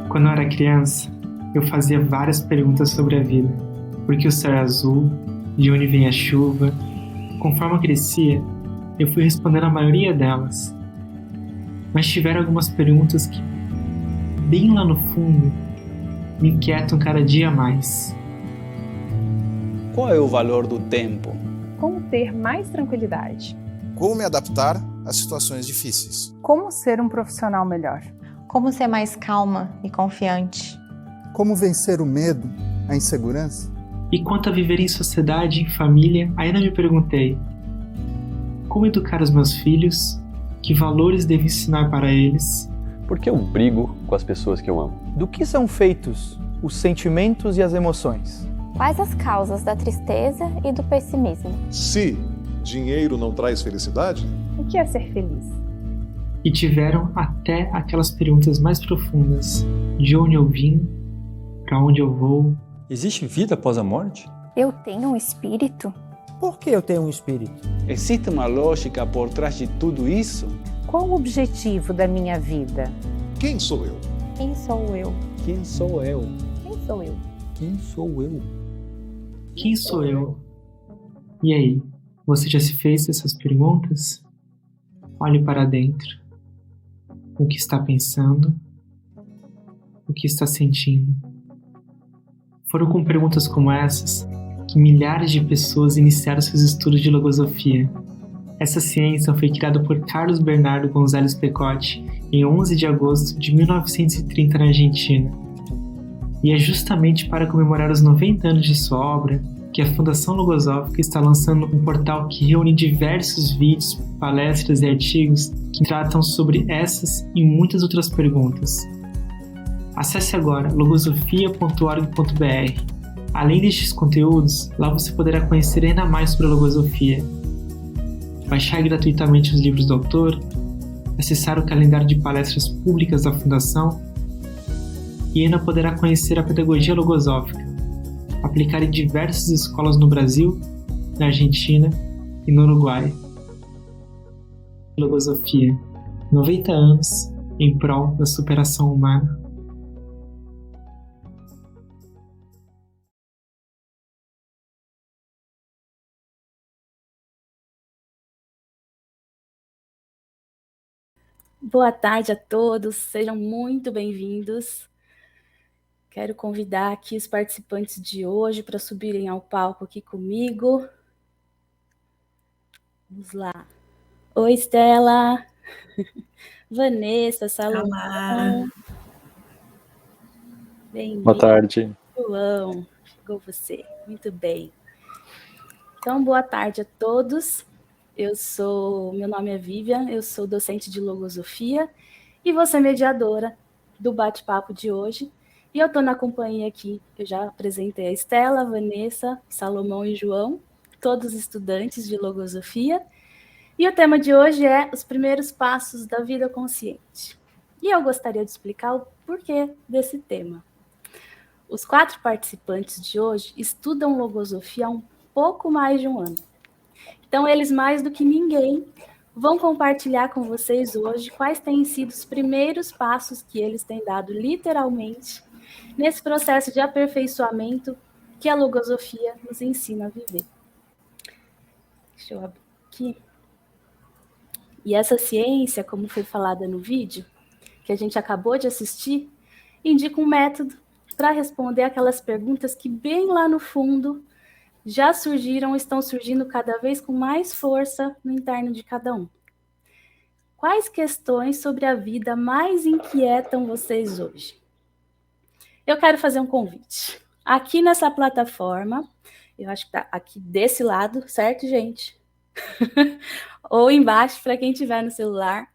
Quando eu era criança, eu fazia várias perguntas sobre a vida. Por que o céu é azul? De onde vem a chuva? Conforme eu crescia, eu fui respondendo a maioria delas. Mas tiveram algumas perguntas que, bem lá no fundo, me inquietam cada dia mais. Qual é o valor do tempo? Como ter mais tranquilidade? Como me adaptar às situações difíceis? Como ser um profissional melhor? Como ser mais calma e confiante? Como vencer o medo, a insegurança? E quanto a viver em sociedade e em família, ainda me perguntei: como educar os meus filhos? Que valores devo ensinar para eles? Por que eu brigo com as pessoas que eu amo? Do que são feitos os sentimentos e as emoções? Quais as causas da tristeza e do pessimismo? Se dinheiro não traz felicidade? O que é ser feliz? E tiveram até aquelas perguntas mais profundas: de onde eu vim? Para onde eu vou? Existe vida após a morte? Eu tenho um espírito? Por que eu tenho um espírito? Existe uma lógica por trás de tudo isso? Qual o objetivo da minha vida? Quem sou eu? Quem sou eu? Quem sou eu? Quem sou eu? Quem sou eu? Quem sou eu? E aí, você já se fez essas perguntas? Olhe para dentro. O que está pensando? O que está sentindo? Foram com perguntas como essas que milhares de pessoas iniciaram seus estudos de logosofia. Essa ciência foi criada por Carlos Bernardo González Pecotti em 11 de agosto de 1930 na Argentina. E é justamente para comemorar os 90 anos de sua obra que a Fundação Logosófica está lançando um portal que reúne diversos vídeos, palestras e artigos que tratam sobre essas e muitas outras perguntas. Acesse agora logosofia.org.br. Além destes conteúdos, lá você poderá conhecer ainda mais sobre a logosofia, baixar gratuitamente os livros do autor, acessar o calendário de palestras públicas da Fundação e ainda poderá conhecer a pedagogia logosófica, aplicada em diversas escolas no Brasil, na Argentina e no Uruguai. Logosofia, 90 anos em prol da superação humana. Boa tarde a todos, sejam muito bem-vindos. Quero convidar aqui os participantes de hoje para subirem ao palco aqui comigo. Vamos lá. Oi, Estela. Vanessa, Salomão. Bem-vindo. Boa tarde. João, chegou você. Muito bem. Então, boa tarde a todos. Meu nome é Vivian, eu sou docente de logosofia e vou ser mediadora do bate-papo de hoje. E eu estou na companhia aqui, eu já apresentei a Estela, a Vanessa, Salomão e João, todos estudantes de logosofia. E o tema de hoje é os primeiros passos da vida consciente. E eu gostaria de explicar o porquê desse tema. Os 4 participantes de hoje estudam logosofia há um pouco mais de um ano. Então, eles, mais do que ninguém, vão compartilhar com vocês hoje quais têm sido os primeiros passos que eles têm dado, literalmente, nesse processo de aperfeiçoamento que a logosofia nos ensina a viver. Deixa eu abrir aqui. E essa ciência, como foi falada no vídeo, que a gente acabou de assistir, indica um método para responder aquelas perguntas que, bem lá no fundo, já surgiram, estão surgindo cada vez com mais força no interno de cada um. Quais questões sobre a vida mais inquietam vocês hoje? Eu quero fazer um convite. Aqui nessa plataforma, eu acho que está aqui desse lado, certo, gente? Ou embaixo, para quem estiver no celular,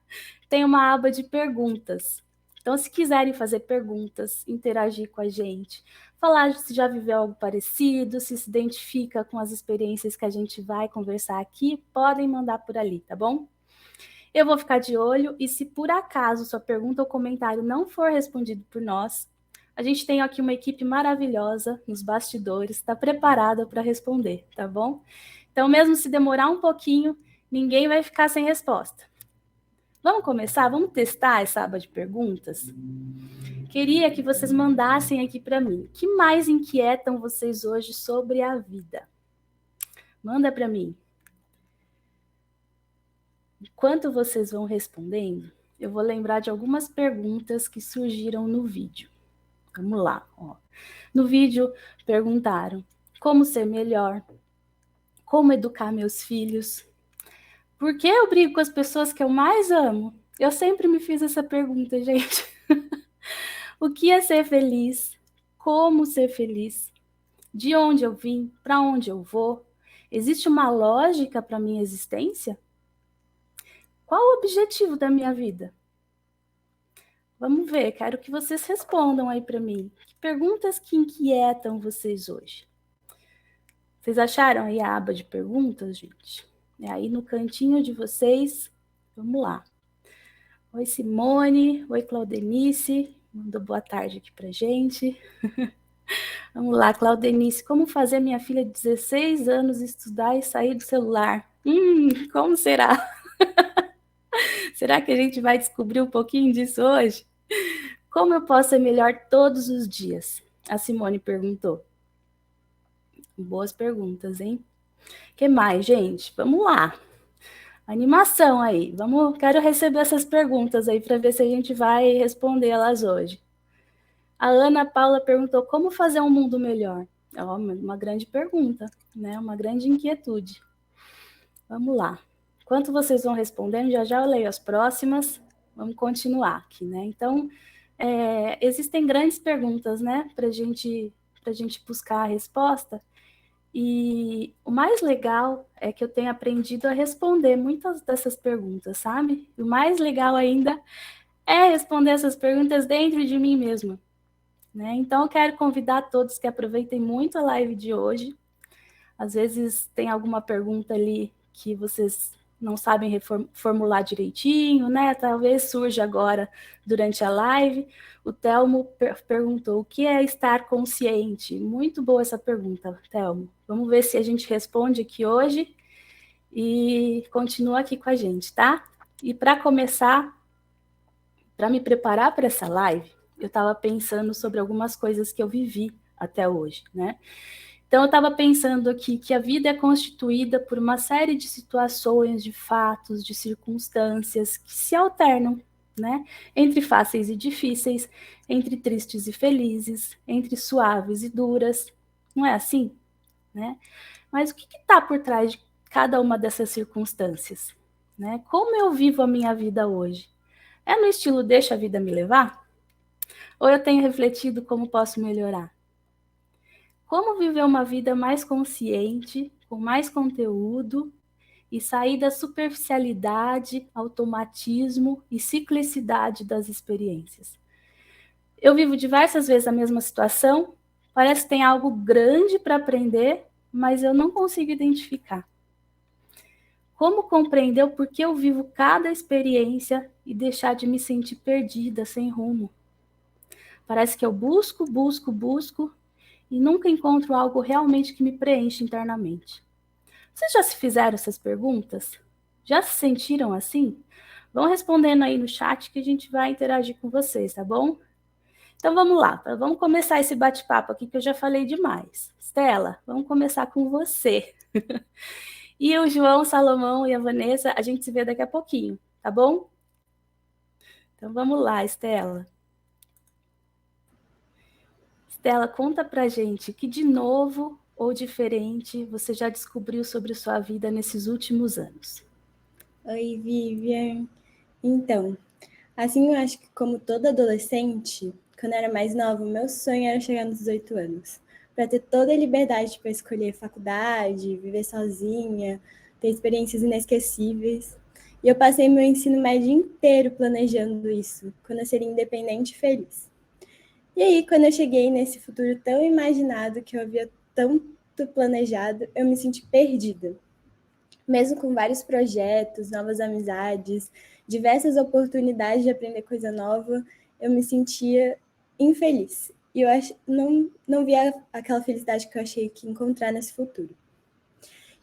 tem uma aba de perguntas. Então, se quiserem fazer perguntas, interagir com a gente, falar se já viveu algo parecido, se identifica com as experiências que a gente vai conversar aqui, podem mandar por ali, tá bom? Eu vou ficar de olho e se por acaso sua pergunta ou comentário não for respondido por nós, a gente tem aqui uma equipe maravilhosa nos bastidores, está preparada para responder, tá bom? Então, mesmo se demorar um pouquinho, ninguém vai ficar sem resposta. Vamos começar? Vamos testar essa aba de perguntas? Queria que vocês mandassem aqui para mim. O que mais inquietam vocês hoje sobre a vida? Manda para mim. Enquanto vocês vão respondendo, eu vou lembrar de algumas perguntas que surgiram no vídeo. Vamos lá. Ó. No vídeo perguntaram como ser melhor, como educar meus filhos, por que eu brigo com as pessoas que eu mais amo? Eu sempre me fiz essa pergunta, gente. O que é ser feliz? Como ser feliz? De onde eu vim? Para onde eu vou? Existe uma lógica para a minha existência? Qual o objetivo da minha vida? Vamos ver, quero que vocês respondam aí para mim. Que perguntas que inquietam vocês hoje? Vocês acharam aí a aba de perguntas, gente? É aí no cantinho de vocês. Vamos lá. Oi, Simone. Oi, Claudenice. Mandou boa tarde aqui pra gente. Vamos lá, Claudenice. Como fazer minha filha de 16 anos estudar e sair do celular? Como será? Será que a gente vai descobrir um pouquinho disso hoje? Como eu posso ser melhor todos os dias? A Simone perguntou. Boas perguntas, hein? O que mais, gente? Vamos lá. Animação aí. Quero receber essas perguntas aí para ver se a gente vai respondê-las hoje. A Ana Paula perguntou como fazer um mundo melhor. É uma grande pergunta, né? Uma grande inquietude. Vamos lá. Enquanto vocês vão respondendo, já eu leio as próximas. Vamos continuar aqui, né? Então, existem grandes perguntas, né? Para a gente buscar a resposta. E o mais legal é que eu tenho aprendido a responder muitas dessas perguntas, sabe? E o mais legal ainda é responder essas perguntas dentro de mim mesma, né? Então, eu quero convidar todos que aproveitem muito a live de hoje. Às vezes tem alguma pergunta ali que vocês não sabem formular direitinho, né? Talvez surja agora durante a live. O Telmo perguntou, o que é estar consciente? Muito boa essa pergunta, Telmo. Vamos ver se a gente responde aqui hoje e continua aqui com a gente, tá? E para começar, para me preparar para essa live, eu estava pensando sobre algumas coisas que eu vivi até hoje, né? Então, eu estava pensando aqui que a vida é constituída por uma série de situações, de fatos, de circunstâncias que se alternam, né? Entre fáceis e difíceis, entre tristes e felizes, entre suaves e duras. Não é assim? Né? Mas o que está por trás de cada uma dessas circunstâncias? Né? Como eu vivo a minha vida hoje? É no estilo deixa a vida me levar? Ou eu tenho refletido como posso melhorar? Como viver uma vida mais consciente, com mais conteúdo e sair da superficialidade, automatismo e ciclicidade das experiências? Eu vivo diversas vezes a mesma situação, parece que tem algo grande para aprender, mas eu não consigo identificar. Como compreender o porquê eu vivo cada experiência e deixar de me sentir perdida, sem rumo? Parece que eu busco e nunca encontro algo realmente que me preenche internamente. Vocês já se fizeram essas perguntas? Já se sentiram assim? Vão respondendo aí no chat que a gente vai interagir com vocês, tá bom? Então vamos lá, vamos começar esse bate-papo aqui que eu já falei demais. Estela, vamos começar com você. E o João, Salomão e a Vanessa, a gente se vê daqui a pouquinho, tá bom? Então vamos lá, Estela. Estela, conta pra gente que de novo ou diferente você já descobriu sobre sua vida nesses últimos anos. Oi, Vivian. Então, assim, eu acho que como toda adolescente, quando eu era mais nova, o meu sonho era chegar nos 18 anos, para ter toda a liberdade para escolher faculdade, viver sozinha, ter experiências inesquecíveis. E eu passei meu ensino médio inteiro planejando isso, quando eu seria independente e feliz. E aí, quando eu cheguei nesse futuro tão imaginado, que eu havia tanto planejado, eu me senti perdida. Mesmo com vários projetos, novas amizades, diversas oportunidades de aprender coisa nova, eu me sentia infeliz. E eu não via aquela felicidade que eu achei que ia encontrar nesse futuro.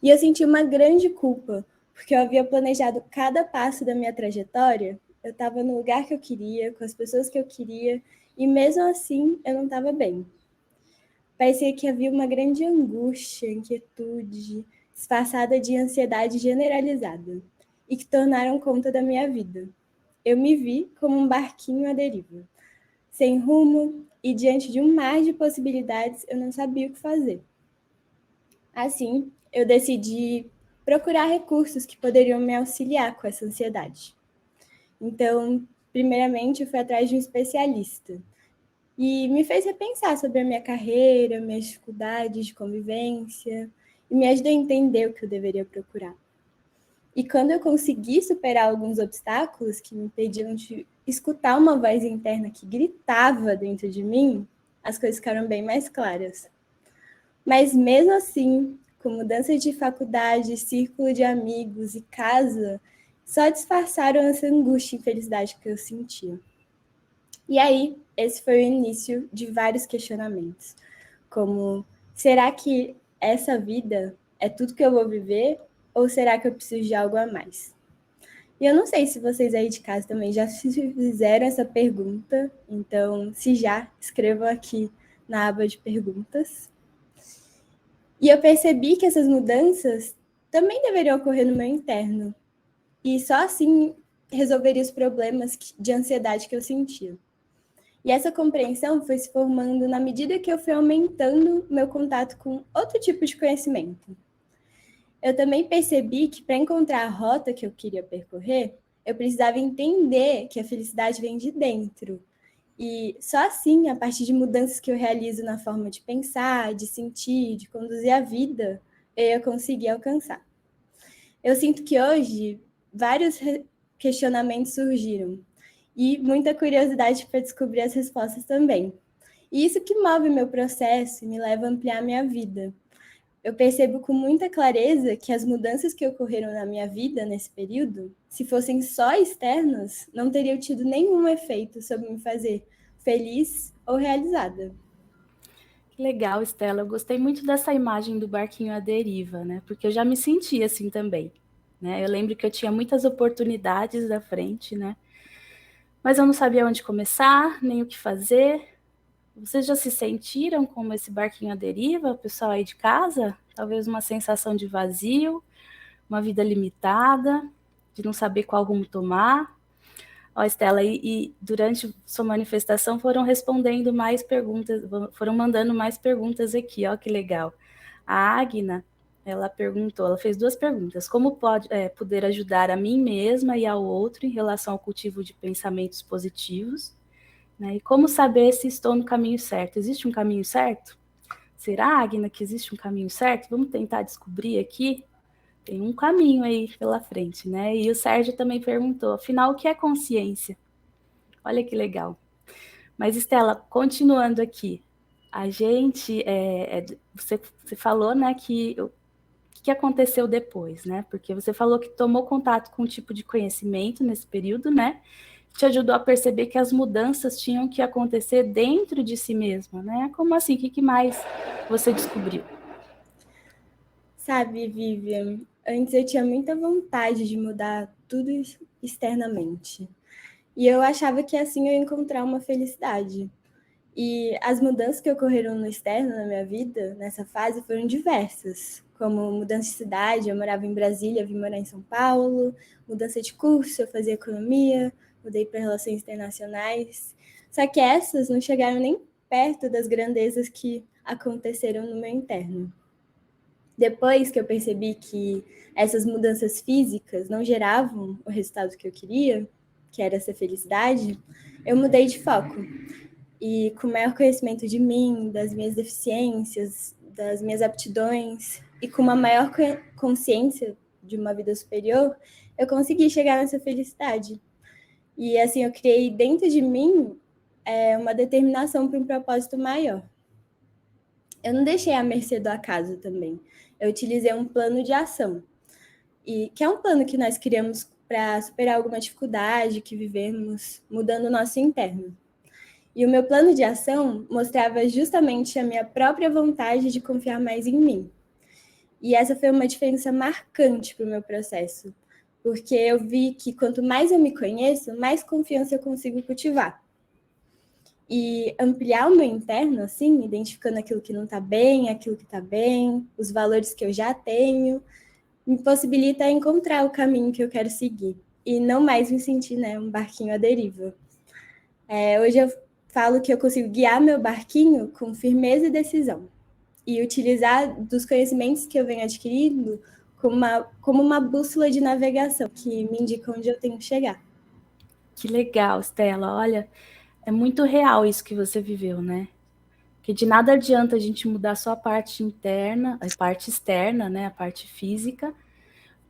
E eu senti uma grande culpa, porque eu havia planejado cada passo da minha trajetória, eu estava no lugar que eu queria, com as pessoas que eu queria, e mesmo assim eu não estava bem. Parecia que havia uma grande angústia, inquietude, disfarçada de ansiedade generalizada, e que tomaram conta da minha vida. Eu me vi como um barquinho à deriva, sem rumo, e diante de um mar de possibilidades, eu não sabia o que fazer. Assim, eu decidi procurar recursos que poderiam me auxiliar com essa ansiedade. Então, primeiramente, eu fui atrás de um especialista e me fez repensar sobre a minha carreira, minhas dificuldades de convivência e me ajudou a entender o que eu deveria procurar. E quando eu consegui superar alguns obstáculos que me impediam de escutar uma voz interna que gritava dentro de mim, as coisas ficaram bem mais claras. Mas mesmo assim, com mudança de faculdade, círculo de amigos e casa, só disfarçaram essa angústia e infelicidade que eu sentia. E aí, esse foi o início de vários questionamentos, como, será que essa vida é tudo que eu vou viver ou será que eu preciso de algo a mais? E eu não sei se vocês aí de casa também já fizeram essa pergunta, então, se já, escrevam aqui na aba de perguntas. E eu percebi que essas mudanças também deveriam ocorrer no meu interno. E só assim resolveria os problemas de ansiedade que eu sentia. E essa compreensão foi se formando na medida que eu fui aumentando meu contato com outro tipo de conhecimento. Eu também percebi que para encontrar a rota que eu queria percorrer, eu precisava entender que a felicidade vem de dentro. E só assim, a partir de mudanças que eu realizo na forma de pensar, de sentir, de conduzir a vida, eu ia conseguir alcançar. Eu sinto que hoje vários questionamentos surgiram e muita curiosidade para descobrir as respostas também. E isso que move meu processo e me leva a ampliar minha vida. Eu percebo com muita clareza que as mudanças que ocorreram na minha vida nesse período, se fossem só externas, não teriam tido nenhum efeito sobre me fazer feliz ou realizada. Legal, Estela. Eu gostei muito dessa imagem do barquinho à deriva, né? Porque eu já me senti assim também, né? Eu lembro que eu tinha muitas oportunidades à frente, né? Mas eu não sabia onde começar, nem o que fazer. Vocês já se sentiram como esse barquinho à deriva, pessoal aí de casa? Talvez uma sensação de vazio, uma vida limitada, de não saber qual rumo tomar. Ó, Estela, e durante sua manifestação foram respondendo mais perguntas, foram mandando mais perguntas aqui, ó, que legal. A Agna, ela fez 2 perguntas. Como poder ajudar a mim mesma e ao outro em relação ao cultivo de pensamentos positivos? Né? E como saber se estou no caminho certo? Existe um caminho certo? Será, Agna, que existe um caminho certo? Vamos tentar descobrir aqui? Tem um caminho aí pela frente, né? E o Sérgio também perguntou, afinal, o que é consciência? Olha que legal. Mas, Estela, continuando aqui, a gente, você falou, né, que o que aconteceu depois, né? Porque você falou que tomou contato com um tipo de conhecimento nesse período, né? Te ajudou a perceber que as mudanças tinham que acontecer dentro de si mesma, né? Como assim? O que mais você descobriu? Sabe, Vivian, antes eu tinha muita vontade de mudar tudo externamente. E eu achava que assim eu ia encontrar uma felicidade. E as mudanças que ocorreram no externo na minha vida, nessa fase, foram diversas. Como mudança de cidade, eu morava em Brasília, vim morar em São Paulo. Mudança de curso, eu fazia economia, mudei para relações internacionais. Só que essas não chegaram nem perto das grandezas que aconteceram no meu interno. Depois que eu percebi que essas mudanças físicas não geravam o resultado que eu queria, que era essa felicidade, eu mudei de foco. E com maior conhecimento de mim, das minhas deficiências, das minhas aptidões, e com uma maior consciência de uma vida superior, eu consegui chegar nessa felicidade. E assim, eu criei dentro de mim uma determinação para um propósito maior. Eu não deixei à mercê do acaso também. Eu utilizei um plano de ação, e que é um plano que nós criamos para superar alguma dificuldade que vivemos, mudando o nosso interno. E o meu plano de ação mostrava justamente a minha própria vontade de confiar mais em mim. E essa foi uma diferença marcante para o meu processo, porque eu vi que quanto mais eu me conheço, mais confiança eu consigo cultivar. E ampliar o meu interno, assim, identificando aquilo que não está bem, aquilo que está bem, os valores que eu já tenho, me possibilita encontrar o caminho que eu quero seguir e não mais me sentir, né, um barquinho à deriva. Hoje eu falo que eu consigo guiar meu barquinho com firmeza e decisão e utilizar dos conhecimentos que eu venho adquirindo como uma bússola de navegação que me indica onde eu tenho que chegar. Que legal, Stella. Olha, é muito real isso que você viveu, né? Que de nada adianta a gente mudar só a parte interna, a parte externa, né? A parte física,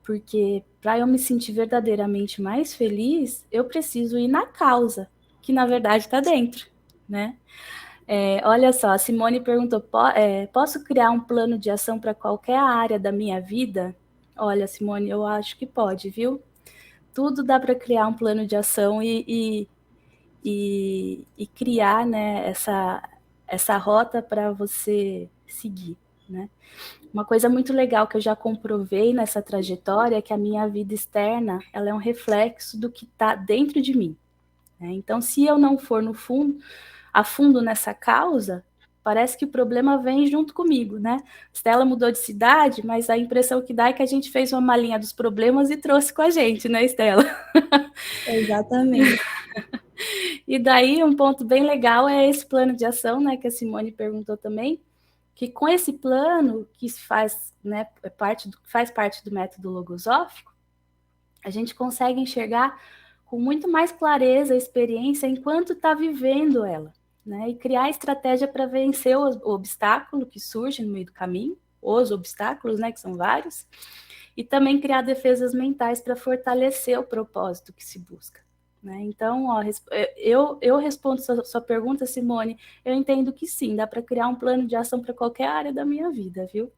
porque para eu me sentir verdadeiramente mais feliz, eu preciso ir na causa, que na verdade está dentro, né? Olha só, a Simone perguntou, posso criar um plano de ação para qualquer área da minha vida? Olha, Simone, eu acho que pode, viu? Tudo dá para criar um plano de ação e criar, né, essa rota para você seguir, né? Uma coisa muito legal que eu já comprovei nessa trajetória é que a minha vida externa, ela é um reflexo do que está dentro de mim, né? Então, se eu não for a fundo nessa causa, parece que o problema vem junto comigo, né? Stella mudou de cidade, mas a impressão que dá é que a gente fez uma malinha dos problemas e trouxe com a gente, né, Stella? Exatamente. E daí, um ponto bem legal é esse plano de ação, né, que a Simone perguntou também, que com esse plano, que faz, né, faz parte do método logosófico, a gente consegue enxergar com muito mais clareza a experiência enquanto está vivendo ela, né, e criar estratégia para vencer o obstáculo que surge no meio do caminho, os obstáculos, né, que são vários, e também criar defesas mentais para fortalecer o propósito que se busca. Né? Então, ó, eu respondo sua pergunta, Simone, eu entendo que sim, dá para criar um plano de ação para qualquer área da minha vida, viu?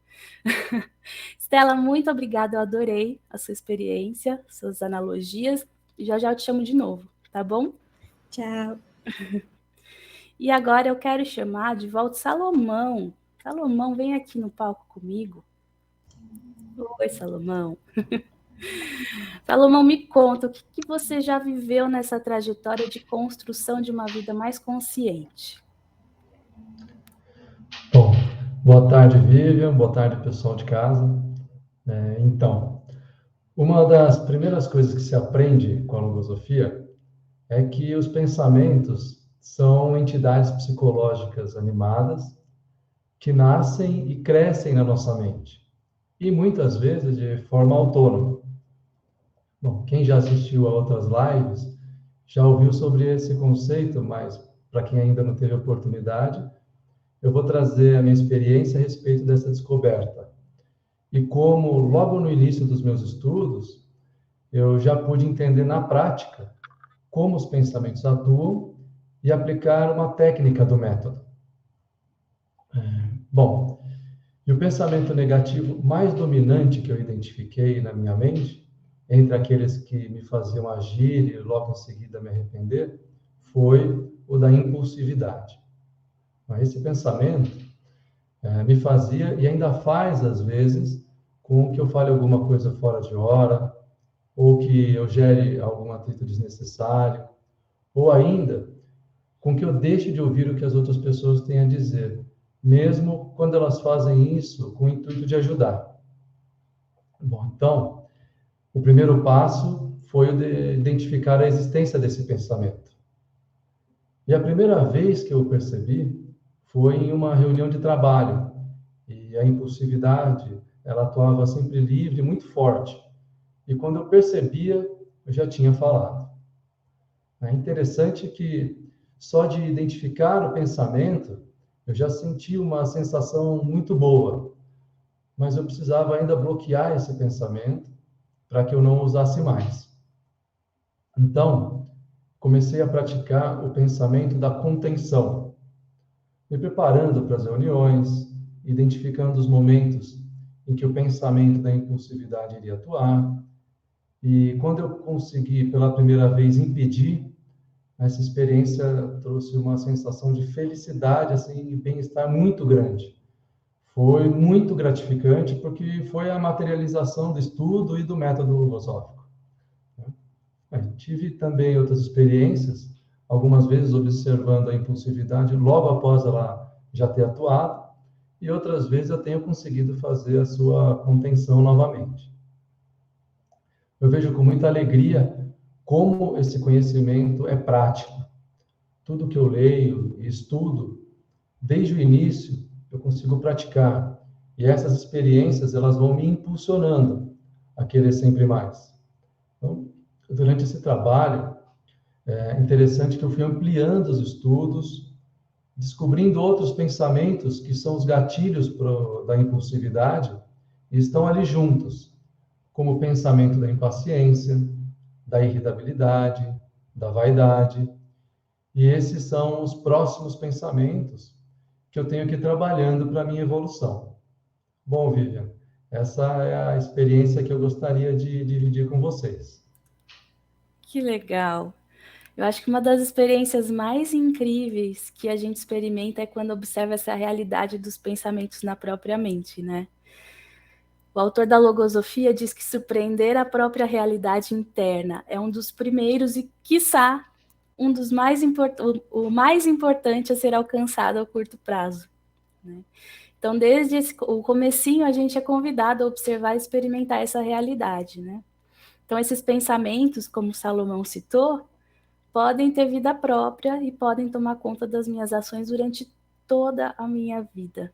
Stella, muito obrigada, eu adorei a sua experiência, suas analogias, e já eu te chamo de novo, tá bom? Tchau. E agora eu quero chamar de volta Salomão. Salomão, vem aqui no palco comigo. Oi, Salomão. Salomão, me conta, o que você já viveu nessa trajetória de construção de uma vida mais consciente? Bom, boa tarde, Vivian, boa tarde, pessoal de casa. Então, uma das primeiras coisas que se aprende com a logosofia é que os pensamentos são entidades psicológicas animadas que nascem e crescem na nossa mente, e muitas vezes de forma autônoma. Bom, quem já assistiu a outras lives já ouviu sobre esse conceito, mas para quem ainda não teve oportunidade, eu vou trazer a minha experiência a respeito dessa descoberta. E como logo no início dos meus estudos, eu já pude entender na prática como os pensamentos atuam e aplicar uma técnica do método. Bom, e o pensamento negativo mais dominante que eu identifiquei na minha mente, entre aqueles que me faziam agir e logo em seguida me arrepender, foi o da impulsividade. Esse pensamento me fazia e ainda faz, às vezes, com que eu fale alguma coisa fora de hora, ou que eu gere algum atrito desnecessário, ou ainda com que eu deixe de ouvir o que as outras pessoas têm a dizer, mesmo quando elas fazem isso com o intuito de ajudar. Bom, então, o primeiro passo foi o de identificar a existência desse pensamento. E a primeira vez que eu percebi foi em uma reunião de trabalho. E a impulsividade, ela atuava sempre livre, muito forte. E quando eu percebia, eu já tinha falado. É interessante que só de identificar o pensamento, eu já senti uma sensação muito boa. Mas eu precisava ainda bloquear esse pensamento para que eu não usasse mais. Então, comecei a praticar o pensamento da contenção, me preparando para as reuniões, identificando os momentos em que o pensamento da impulsividade iria atuar, e quando eu consegui pela primeira vez impedir, essa experiência trouxe uma sensação de felicidade assim, e bem-estar muito grande. foi muito gratificante, porque foi a materialização do estudo e do método logosófico. Tive também outras experiências, algumas vezes observando a impulsividade logo após ela já ter atuado, e outras vezes eu tenho conseguido fazer a sua contenção novamente. Eu vejo com muita alegria como esse conhecimento é prático. Tudo que eu leio e estudo, desde o início, eu consigo praticar. E essas experiências, elas vão me impulsionando a querer sempre mais. Então, durante esse trabalho, é interessante que eu fui ampliando os estudos, descobrindo outros pensamentos que são os gatilhos da impulsividade e estão ali juntos, como o pensamento da impaciência, da irritabilidade, da vaidade. E esses são os próximos pensamentos que eu tenho que ir trabalhando para a minha evolução. Bom, Vivian, essa é a experiência que eu gostaria de dividir com vocês. Que legal! Eu acho que uma das experiências mais incríveis que a gente experimenta é quando observa essa realidade dos pensamentos na própria mente, né? O autor da Logosofia diz que surpreender a própria realidade interna é um dos primeiros e, quiçá, o mais importante a ser alcançado a curto prazo, né? Então, desde o comecinho, a gente é convidado a observar e experimentar essa realidade, né? Então, esses pensamentos, como Salomão citou, podem ter vida própria e podem tomar conta das minhas ações durante toda a minha vida,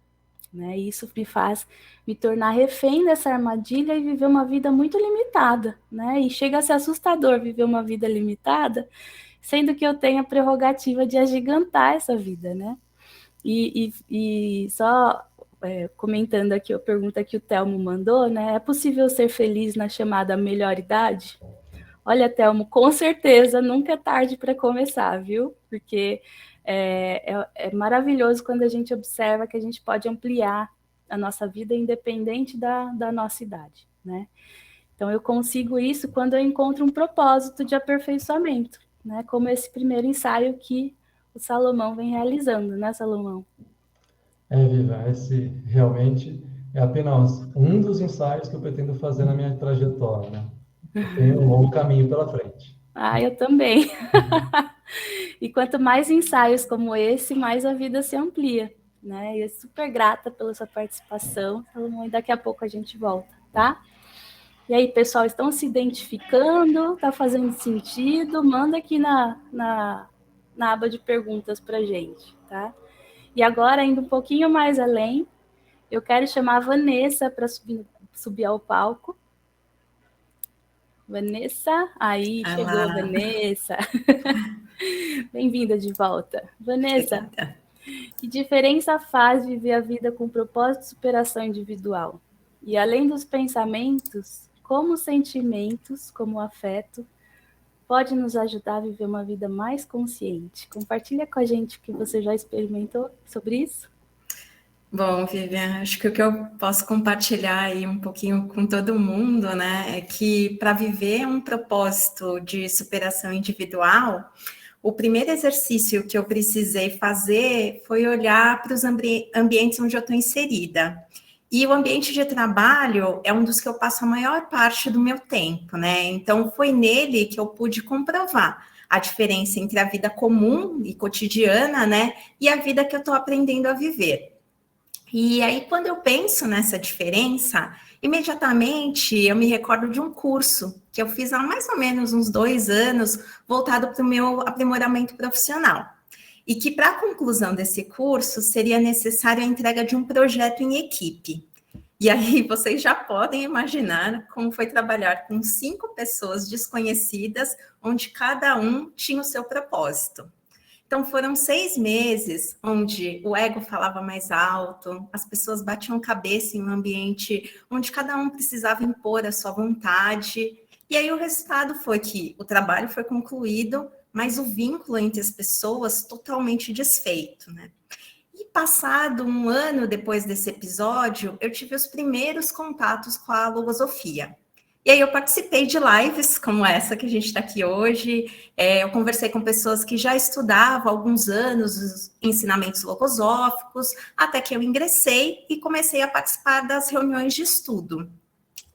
né? E isso me faz me tornar refém dessa armadilha e viver uma vida muito limitada, né? E chega a ser assustador viver uma vida limitada, sendo que eu tenho a prerrogativa de agigantar essa vida, né? E só comentando aqui a pergunta que o Telmo mandou, né? É possível ser feliz na chamada melhor idade? Olha, Telmo, com certeza nunca é tarde para começar, viu? Porque é maravilhoso quando a gente observa que a gente pode ampliar a nossa vida independente da nossa idade, né? Então, eu consigo isso quando eu encontro um propósito de aperfeiçoamento, né? Como esse primeiro ensaio que o Salomão vem realizando, né, Salomão? Viva, esse realmente é apenas um dos ensaios que eu pretendo fazer na minha trajetória, né? Eu tenho um longo caminho pela frente. Eu também. E quanto mais ensaios como esse, mais a vida se amplia, né? E eu sou super grata pela sua participação, Salomão, e daqui a pouco a gente volta, tá? E aí, pessoal, estão se identificando? Tá fazendo sentido? Manda aqui na aba de perguntas pra gente, tá? E agora, indo um pouquinho mais além, eu quero chamar a Vanessa para subir ao palco. Vanessa, aí Olá. chegou a Vanessa. Bem-vinda de volta. Vanessa, que diferença faz viver a vida com propósito de superação individual? E além dos pensamentos, como os sentimentos, como o afeto, pode nos ajudar a viver uma vida mais consciente? Compartilha com a gente o que você já experimentou sobre isso. Bom, Vivian, acho que o que eu posso compartilhar aí um pouquinho com todo mundo, né, é que para viver um propósito de superação individual, o primeiro exercício que eu precisei fazer foi olhar para os ambientes onde eu estou inserida. E o ambiente de trabalho é um dos que eu passo a maior parte do meu tempo, né? Então, foi nele que eu pude comprovar a diferença entre a vida comum e cotidiana, né, e a vida que eu estou aprendendo a viver. E aí, quando eu penso nessa diferença, imediatamente eu me recordo de um curso que eu fiz há mais ou menos uns 2 anos, voltado para o meu aprimoramento profissional. E que, para a conclusão desse curso, seria necessária a entrega de um projeto em equipe. E aí, vocês já podem imaginar como foi trabalhar com 5 pessoas desconhecidas, onde cada um tinha o seu propósito. Então, foram 6 meses onde o ego falava mais alto, as pessoas batiam cabeça em um ambiente onde cada um precisava impor a sua vontade. E aí, o resultado foi que o trabalho foi concluído, mas o vínculo entre as pessoas totalmente desfeito, né? E passado 1 ano depois desse episódio, eu tive os primeiros contatos com a logosofia. E aí eu participei de lives como essa que a gente está aqui hoje, eu conversei com pessoas que já estudavam há alguns anos os ensinamentos logosóficos, até que eu ingressei e comecei a participar das reuniões de estudo.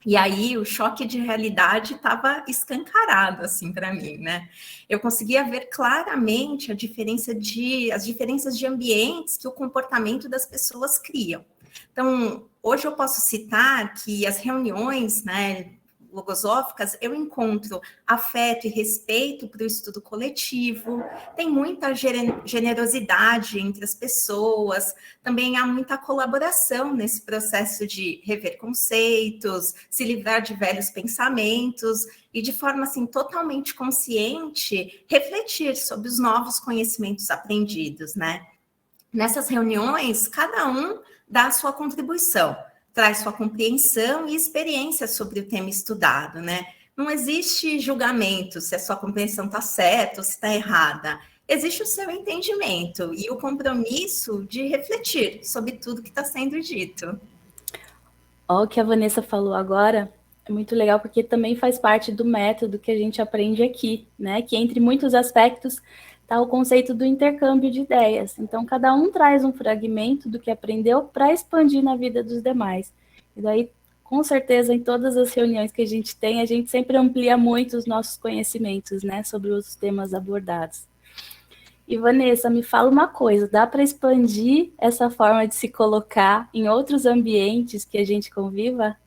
E aí o choque de realidade estava escancarado assim para mim, né? Eu conseguia ver claramente as diferenças de ambientes que o comportamento das pessoas criam. Então, hoje eu posso citar que as reuniões, né, logosóficas, eu encontro afeto e respeito para o estudo coletivo, tem muita generosidade entre as pessoas, também há muita colaboração nesse processo de rever conceitos, se livrar de velhos pensamentos e, de forma assim, totalmente consciente, refletir sobre os novos conhecimentos aprendidos, né? Nessas reuniões, cada um dá a sua contribuição, traz sua compreensão e experiência sobre o tema estudado, né? Não existe julgamento se a sua compreensão está certa ou se está errada. Existe o seu entendimento e o compromisso de refletir sobre tudo que está sendo dito. O que a Vanessa falou agora é muito legal, porque também faz parte do método que a gente aprende aqui, né? Que entre muitos aspectos está o conceito do intercâmbio de ideias. Então, cada um traz um fragmento do que aprendeu para expandir na vida dos demais. E daí, com certeza, em todas as reuniões que a gente tem, a gente sempre amplia muito os nossos conhecimentos, né, sobre os temas abordados. E, Vanessa, me fala uma coisa, dá para expandir essa forma de se colocar em outros ambientes que a gente conviva?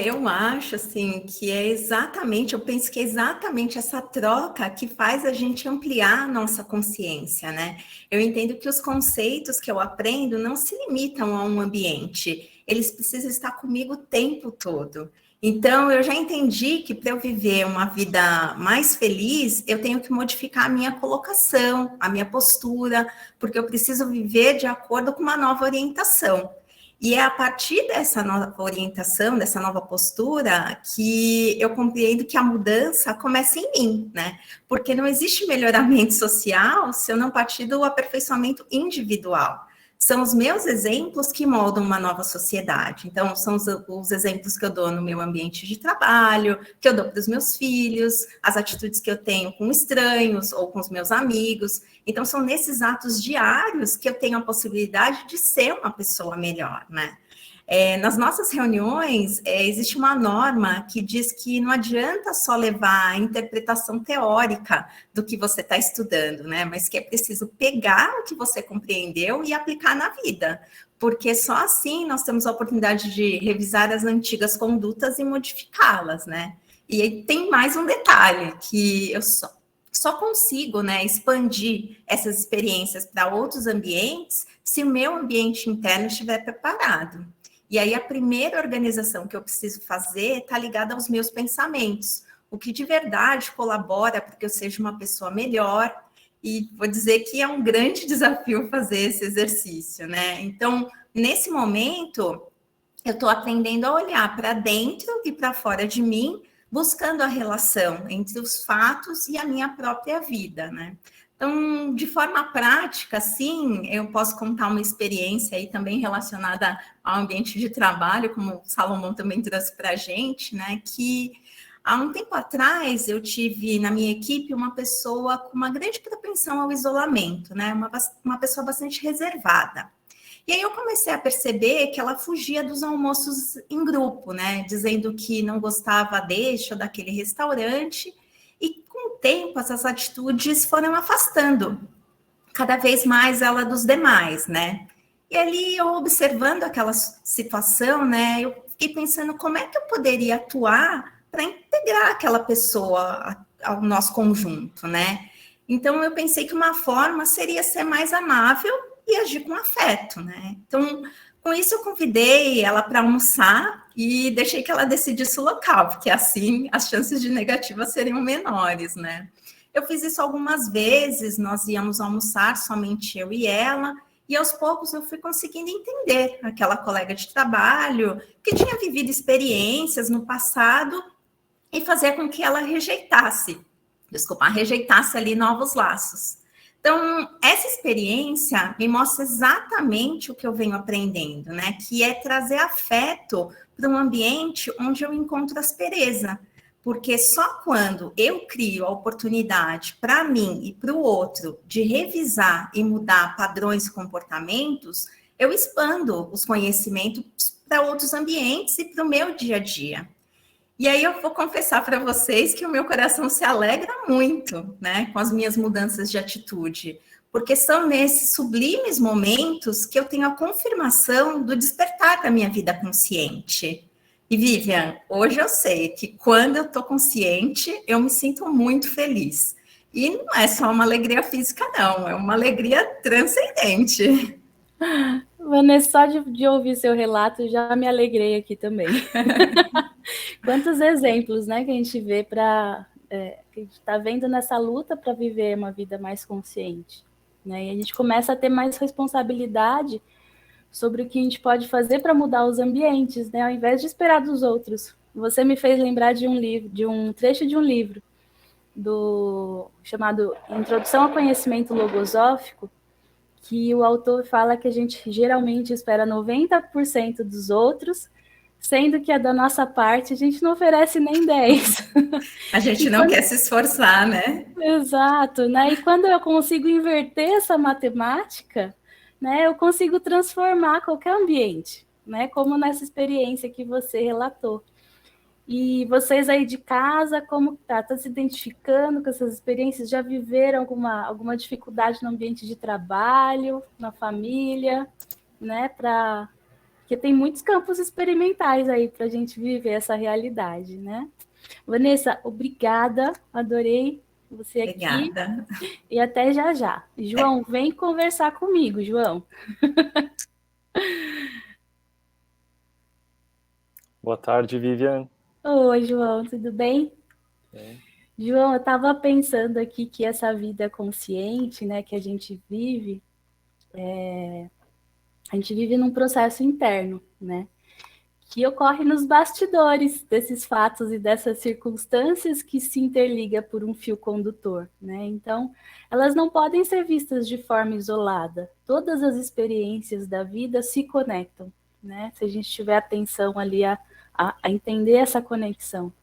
Eu acho assim que eu penso que é exatamente essa troca que faz a gente ampliar a nossa consciência, né? Eu entendo que os conceitos que eu aprendo não se limitam a um ambiente, eles precisam estar comigo o tempo todo. Então, eu já entendi que para eu viver uma vida mais feliz, eu tenho que modificar a minha colocação, a minha postura, porque eu preciso viver de acordo com uma nova orientação. E é a partir dessa nova orientação, dessa nova postura, que eu compreendo que a mudança começa em mim, né? Porque não existe melhoramento social se eu não partir do aperfeiçoamento individual. São os meus exemplos que moldam uma nova sociedade. Então, são os exemplos que eu dou no meu ambiente de trabalho, que eu dou para os meus filhos, as atitudes que eu tenho com estranhos ou com os meus amigos. Então, são nesses atos diários que eu tenho a possibilidade de ser uma pessoa melhor, né? Nas nossas reuniões, existe uma norma que diz que não adianta só levar a interpretação teórica do que você está estudando, né? Mas que é preciso pegar o que você compreendeu e aplicar na vida, porque só assim nós temos a oportunidade de revisar as antigas condutas e modificá-las, né? E aí tem mais um detalhe, que eu só consigo, né, expandir essas experiências para outros ambientes se o meu ambiente interno estiver preparado. E aí a primeira organização que eu preciso fazer está ligada aos meus pensamentos, o que de verdade colabora para que eu seja uma pessoa melhor, e vou dizer que é um grande desafio fazer esse exercício, né? Então, nesse momento, eu estou aprendendo a olhar para dentro e para fora de mim, buscando a relação entre os fatos e a minha própria vida, né? Então, de forma prática, sim, eu posso contar uma experiência aí também relacionada ao ambiente de trabalho, como o Salomão também trouxe para a gente, né? Que há um tempo atrás eu tive na minha equipe uma pessoa com uma grande propensão ao isolamento, né? Uma pessoa bastante reservada. E aí eu comecei a perceber que ela fugia dos almoços em grupo, né? Dizendo que não gostava deste ou daquele restaurante. E com o tempo, essas atitudes foram afastando cada vez mais ela dos demais, né? E ali, eu observando aquela situação, né, eu fiquei pensando como é que eu poderia atuar para integrar aquela pessoa ao nosso conjunto, né? Então, eu pensei que uma forma seria ser mais amável e agir com afeto, né? Então, com isso, eu convidei ela para almoçar e deixei que ela decidisse o local, porque assim as chances de negativa seriam menores, né? Eu fiz isso algumas vezes, nós íamos almoçar, somente eu e ela, e aos poucos eu fui conseguindo entender aquela colega de trabalho que tinha vivido experiências no passado e fazer com que ela rejeitasse ali novos laços. Então, essa experiência me mostra exatamente o que eu venho aprendendo, né? Que é trazer afeto para um ambiente onde eu encontro aspereza. Porque só quando eu crio a oportunidade para mim e para o outro de revisar e mudar padrões e comportamentos, eu expando os conhecimentos para outros ambientes e para o meu dia a dia. E aí eu vou confessar para vocês que o meu coração se alegra muito, né, com as minhas mudanças de atitude, porque são nesses sublimes momentos que eu tenho a confirmação do despertar da minha vida consciente. E, Vivian, hoje eu sei que quando eu estou consciente, eu me sinto muito feliz. E não é só uma alegria física, não, é uma alegria transcendente. Vanessa, só de ouvir seu relato, já me alegrei aqui também. Quantos exemplos, né, que a gente vê que a gente está vendo nessa luta para viver uma vida mais consciente, né? E a gente começa a ter mais responsabilidade sobre o que a gente pode fazer para mudar os ambientes, né, ao invés de esperar dos outros. Você me fez lembrar de um trecho de um livro chamado Introdução ao Conhecimento Logosófico, que o autor fala que a gente geralmente espera 90% dos outros, sendo que a da nossa parte a gente não oferece nem 10%. A gente não quer se esforçar, né? Exato, né? E quando eu consigo inverter essa matemática, né, eu consigo transformar qualquer ambiente, né, como nessa experiência que você relatou. E vocês aí de casa, como tá se identificando com essas experiências? Já viveram alguma dificuldade no ambiente de trabalho, na família, né? Porque tem muitos campos experimentais aí para a gente viver essa realidade, né? Vanessa, obrigada, adorei você aqui. Obrigada. E até já já. João, vem conversar comigo, João. Boa tarde, Vivian. Oi, João, tudo bem? João, eu estava pensando aqui que essa vida consciente, né, que a gente vive num processo interno, né, que ocorre nos bastidores desses fatos e dessas circunstâncias que se interliga por um fio condutor, né? Então, elas não podem ser vistas de forma isolada. Todas as experiências da vida se conectam, né? Se a gente tiver atenção ali a entender essa conexão.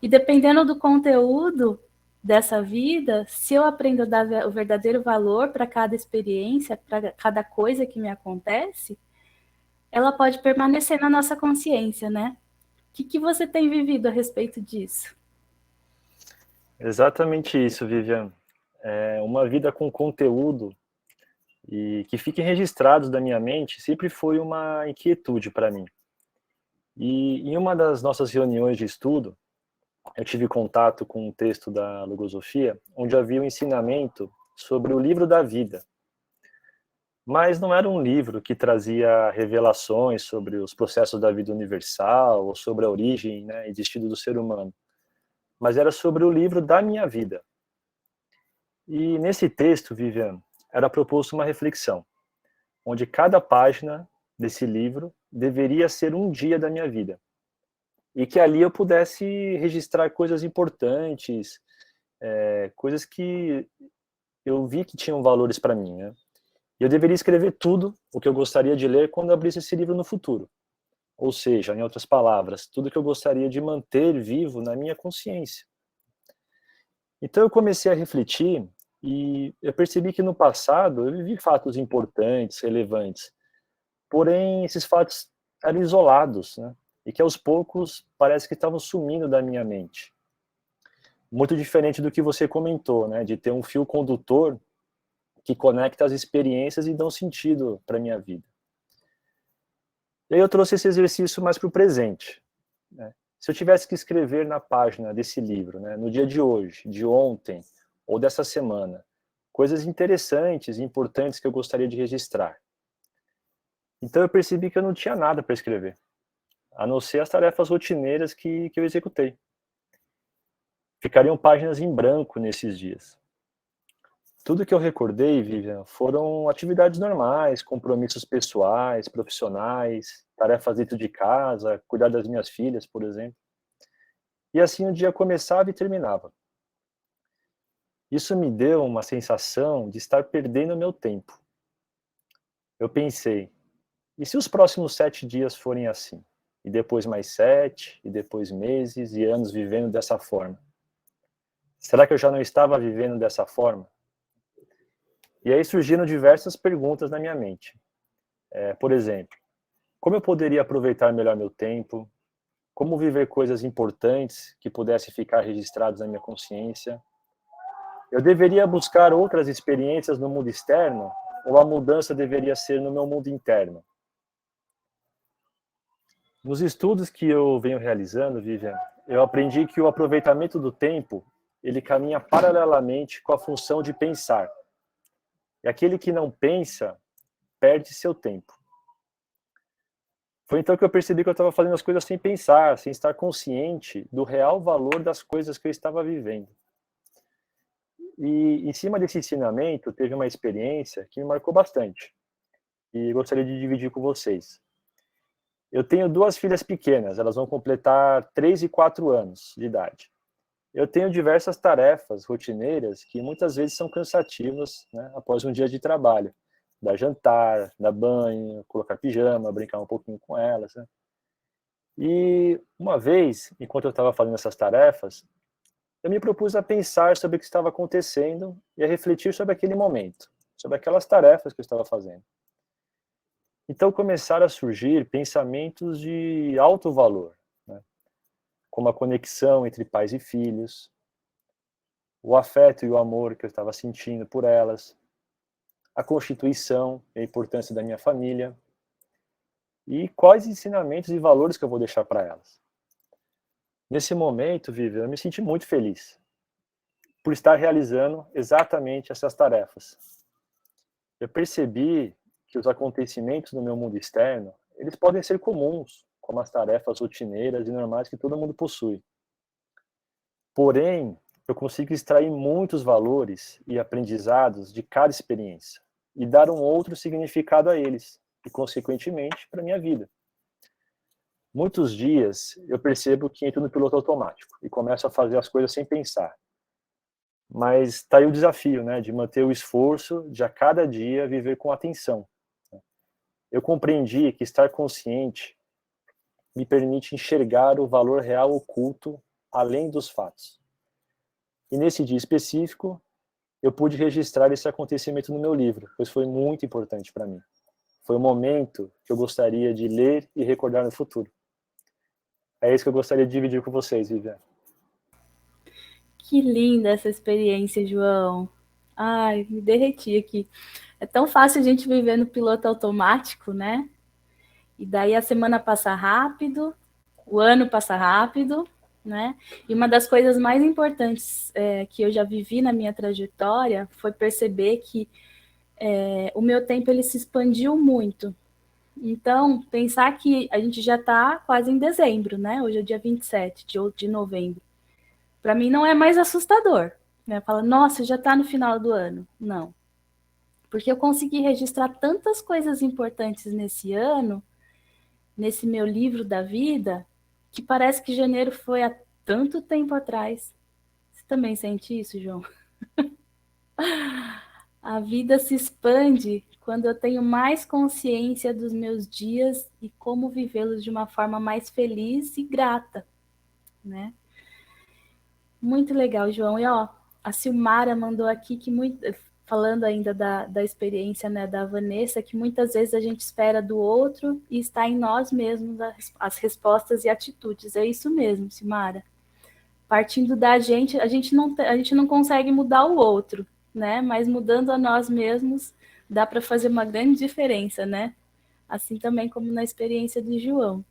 E dependendo do conteúdo dessa vida, se eu aprendo a dar o verdadeiro valor para cada experiência, para cada coisa que me acontece, ela pode permanecer na nossa consciência, né? O que você tem vivido a respeito disso? Exatamente isso, Vivian. Uma vida com conteúdo e que fiquem registrados da minha mente sempre foi uma inquietude para mim. E em uma das nossas reuniões de estudo, eu tive contato com um texto da Logosofia, onde havia um ensinamento sobre o livro da vida. Mas não era um livro que trazia revelações sobre os processos da vida universal ou sobre a origem, né, e destino do ser humano. Mas era sobre o livro da minha vida. E nesse texto, Vivian, era proposto uma reflexão, onde cada página desse livro deveria ser um dia da minha vida. E que ali eu pudesse registrar coisas importantes, coisas que eu vi que tinham valores para mim, né? E eu deveria escrever tudo o que eu gostaria de ler quando abrisse esse livro no futuro. Ou seja, em outras palavras, tudo que eu gostaria de manter vivo na minha consciência. Então eu comecei a refletir e eu percebi que no passado eu vivi fatos importantes, relevantes. Porém, esses fatos eram isolados, né? E que aos poucos parece que estavam sumindo da minha mente. Muito diferente do que você comentou, né? De ter um fio condutor que conecta as experiências e dão sentido para a minha vida. E aí eu trouxe esse exercício mais para o presente, né? Se eu tivesse que escrever na página desse livro, né, no dia de hoje, de ontem ou dessa semana, coisas interessantes e importantes que eu gostaria de registrar. Então eu percebi que eu não tinha nada para escrever, a não ser as tarefas rotineiras que eu executei. Ficariam páginas em branco nesses dias. Tudo que eu recordei, Vivian, foram atividades normais, compromissos pessoais, profissionais, tarefas dentro de casa, cuidar das minhas filhas, por exemplo. E assim o dia começava e terminava. Isso me deu uma sensação de estar perdendo meu tempo. Eu pensei, e se os próximos 7 dias forem assim? e depois mais 7, e depois meses e anos vivendo dessa forma. Será que eu já não estava vivendo dessa forma? E aí surgiram diversas perguntas na minha mente. Por exemplo, como eu poderia aproveitar melhor meu tempo? Como viver coisas importantes que pudessem ficar registradas na minha consciência? Eu deveria buscar outras experiências no mundo externo ou a mudança deveria ser no meu mundo interno? Nos estudos que eu venho realizando, Vivian, eu aprendi que o aproveitamento do tempo, ele caminha paralelamente com a função de pensar. E aquele que não pensa, perde seu tempo. Foi então que eu percebi que eu estava fazendo as coisas sem pensar, sem estar consciente do real valor das coisas que eu estava vivendo. E em cima desse ensinamento, teve uma experiência que me marcou bastante. E gostaria de dividir com vocês. Eu tenho 2 filhas pequenas, elas vão completar 3 e 4 anos de idade. Eu tenho diversas tarefas rotineiras que muitas vezes são cansativas, né, após um dia de trabalho. Dar jantar, dar banho, colocar pijama, brincar um pouquinho com elas. Né? E uma vez, enquanto eu estava fazendo essas tarefas, eu me propus a pensar sobre o que estava acontecendo e a refletir sobre aquele momento, sobre aquelas tarefas que eu estava fazendo. Então começaram a surgir pensamentos de alto valor, né? Como a conexão entre pais e filhos, o afeto e o amor que eu estava sentindo por elas, a constituição e a importância da minha família, e quais ensinamentos e valores que eu vou deixar para elas. Nesse momento, Vivian, eu me senti muito feliz por estar realizando exatamente essas tarefas. Eu percebi que os acontecimentos no meu mundo externo, eles podem ser comuns, como as tarefas rotineiras e normais que todo mundo possui. Porém, eu consigo extrair muitos valores e aprendizados de cada experiência e dar um outro significado a eles e, consequentemente, para a minha vida. Muitos dias eu percebo que entro no piloto automático e começo a fazer as coisas sem pensar. Mas está aí o desafio, né, de manter o esforço de a cada dia viver com atenção. Eu compreendi que estar consciente me permite enxergar o valor real oculto além dos fatos. E nesse dia específico, eu pude registrar esse acontecimento no meu livro, pois foi muito importante para mim. Foi um momento que eu gostaria de ler e recordar no futuro. É isso que eu gostaria de dividir com vocês, Vivian. Que linda essa experiência, João. Ai, me derreti aqui. É tão fácil a gente viver no piloto automático, né? E daí a semana passa rápido, o ano passa rápido, né? E uma das coisas mais importantes que eu já vivi na minha trajetória foi perceber que o meu tempo ele se expandiu muito. Então, pensar que a gente já está quase em dezembro, né? Hoje é dia 27 de novembro. Para mim não é mais assustador, né? Fala, nossa, já está no final do ano. Não. Porque eu consegui registrar tantas coisas importantes nesse ano, nesse meu livro da vida, que parece que janeiro foi há tanto tempo atrás. Você também sente isso, João? A vida se expande quando eu tenho mais consciência dos meus dias e como vivê-los de uma forma mais feliz e grata, né? Muito legal, João. E ó, a Silmara mandou aqui que falando ainda da experiência, né, da Vanessa, que muitas vezes a gente espera do outro e está em nós mesmos as respostas e atitudes. É isso mesmo, Silmara. Partindo da gente, a gente não consegue mudar o outro, né? Mas mudando a nós mesmos, dá para fazer uma grande diferença, né? Assim também como na experiência do João.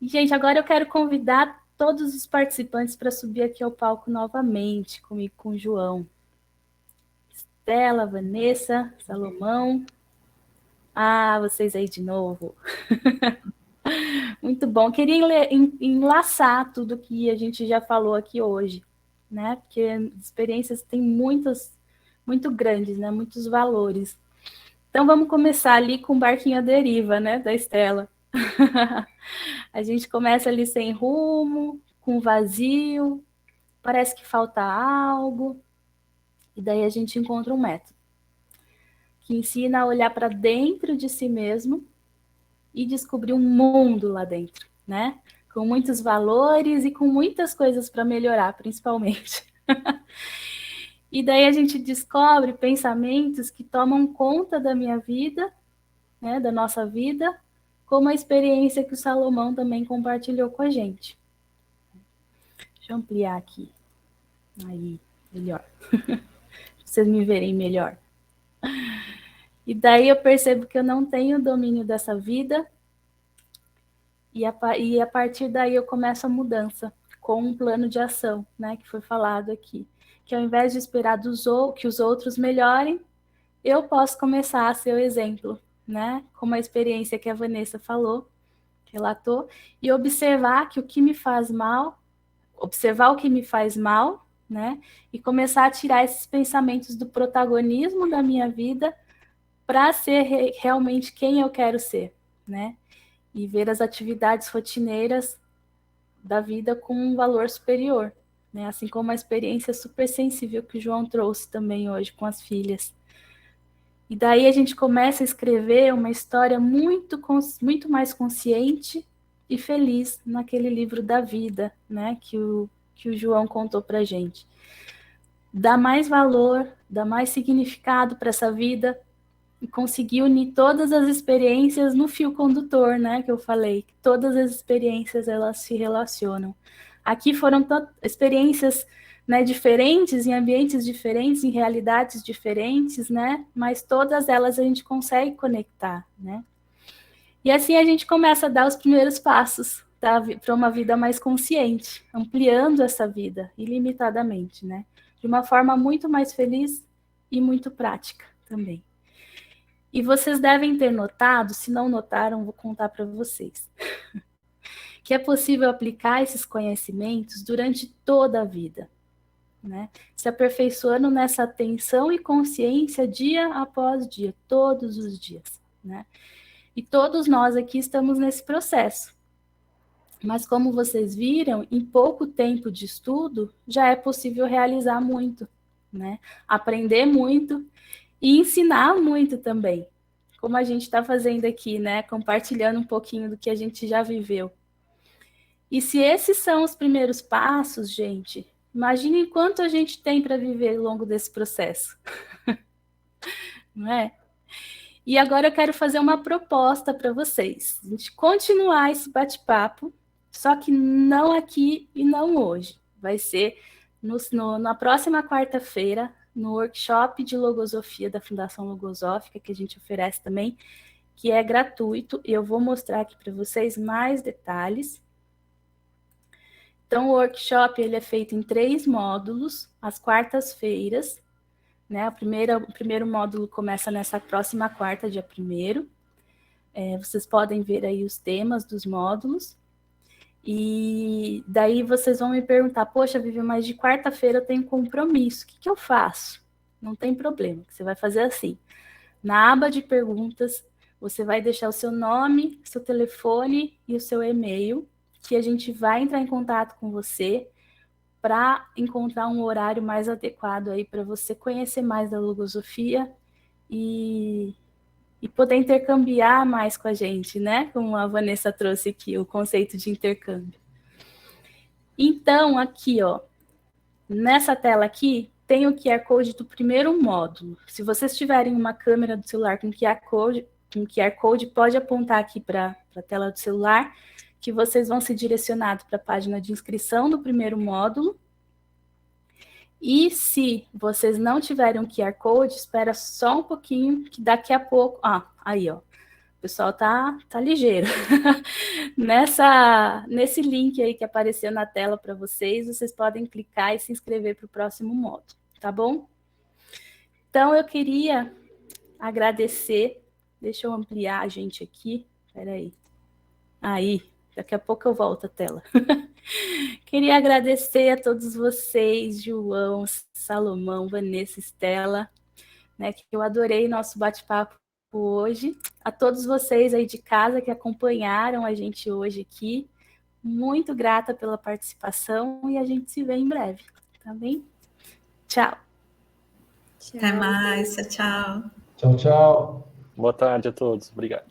E, gente, agora eu quero convidar todos os participantes para subir aqui ao palco novamente, comigo, com o João. Estela, Vanessa, Salomão. Ah, vocês aí de novo. Muito bom. Queria enlaçar tudo que a gente já falou aqui hoje, né? Porque experiências têm muito grandes, né? Muitos valores. Então vamos começar ali com o barquinho à deriva, né? Da Estela. A gente começa ali sem rumo, com vazio, parece que falta algo, e daí a gente encontra um método que ensina a olhar para dentro de si mesmo e descobri um mundo lá dentro, né? Com muitos valores e com muitas coisas para melhorar, principalmente. E daí a gente descobre pensamentos que tomam conta da minha vida, né, da nossa vida, como a experiência que o Salomão também compartilhou com a gente. Deixa eu ampliar aqui. Aí, melhor. Pra vocês me verem melhor. E daí eu percebo que eu não tenho domínio dessa vida, e a partir daí eu começo a mudança, com um plano de ação, né, que foi falado aqui. Que ao invés de esperar que os outros melhorem, eu posso começar a ser o exemplo, né? Como a experiência que a Vanessa falou, relatou, e observar que o que me faz mal, observar o que me faz mal, né? E começar a tirar esses pensamentos do protagonismo da minha vida para ser realmente quem eu quero ser, né? E ver as atividades rotineiras da vida com um valor superior, né? Assim como a experiência super sensível que o João trouxe também hoje com as filhas. E daí a gente começa a escrever uma história muito mais consciente e feliz naquele livro da vida, né? Que o João contou pra gente. Dá mais valor, dá mais significado para essa vida e conseguir unir todas as experiências no fio condutor, né? Que eu falei, que todas as experiências elas se relacionam. Aqui foram experiências, né, diferentes, em ambientes diferentes, em realidades diferentes, né? Mas todas elas a gente consegue conectar, né? E assim a gente começa a dar os primeiros passos para uma vida mais consciente, ampliando essa vida ilimitadamente, né? De uma forma muito mais feliz e muito prática também. E vocês devem ter notado, se não notaram, vou contar para vocês, que é possível aplicar esses conhecimentos durante toda a vida, né? Se aperfeiçoando nessa atenção e consciência dia após dia, todos os dias, né? E todos nós aqui estamos nesse processo. Mas como vocês viram, em pouco tempo de estudo, já é possível realizar muito, né? Aprender muito e ensinar muito também, como a gente está fazendo aqui, né? Compartilhando um pouquinho do que a gente já viveu. E se esses são os primeiros passos, gente, imaginem quanto a gente tem para viver ao longo desse processo. Não é? E agora eu quero fazer uma proposta para vocês. A gente continuar esse bate-papo, só que não aqui e não hoje. Vai ser na próxima quarta-feira, no workshop de logosofia da Fundação Logosófica, que a gente oferece também, que é gratuito. E eu vou mostrar aqui para vocês mais detalhes. Então, o workshop ele é feito em 3 módulos, às quartas-feiras, né? O primeiro módulo começa nessa próxima quarta, dia 1º. Vocês podem ver aí os temas dos módulos. E daí vocês vão me perguntar, poxa, Vivi, mas de quarta-feira eu tenho compromisso, o que eu faço? Não tem problema, você vai fazer assim. Na aba de perguntas, você vai deixar o seu nome, seu telefone e o seu e-mail, que a gente vai entrar em contato com você para encontrar um horário mais adequado aí para você conhecer mais da logosofia e poder intercambiar mais com a gente, né? Como a Vanessa trouxe aqui, o conceito de intercâmbio. Então, aqui, ó, nessa tela aqui, tem o QR Code do primeiro módulo. Se vocês tiverem uma câmera do celular com QR Code, pode apontar aqui para a tela do celular, que vocês vão ser direcionados para a página de inscrição do primeiro módulo. E se vocês não tiverem um QR Code, espera só um pouquinho, que daqui a pouco... aí, ó. O pessoal tá ligeiro. Nesse link aí que apareceu na tela para vocês, vocês podem clicar e se inscrever para o próximo módulo, tá bom? Então, eu queria agradecer... Deixa eu ampliar a gente aqui. Peraí. Aí, daqui a pouco eu volto a tela. Queria agradecer a todos vocês, João, Salomão, Vanessa, Estela, né, que eu adorei nosso bate-papo hoje. A todos vocês aí de casa que acompanharam a gente hoje aqui, muito grata pela participação e a gente se vê em breve, tá bem? Tchau. Até mais, tchau. Tchau, tchau. Boa tarde a todos, obrigado.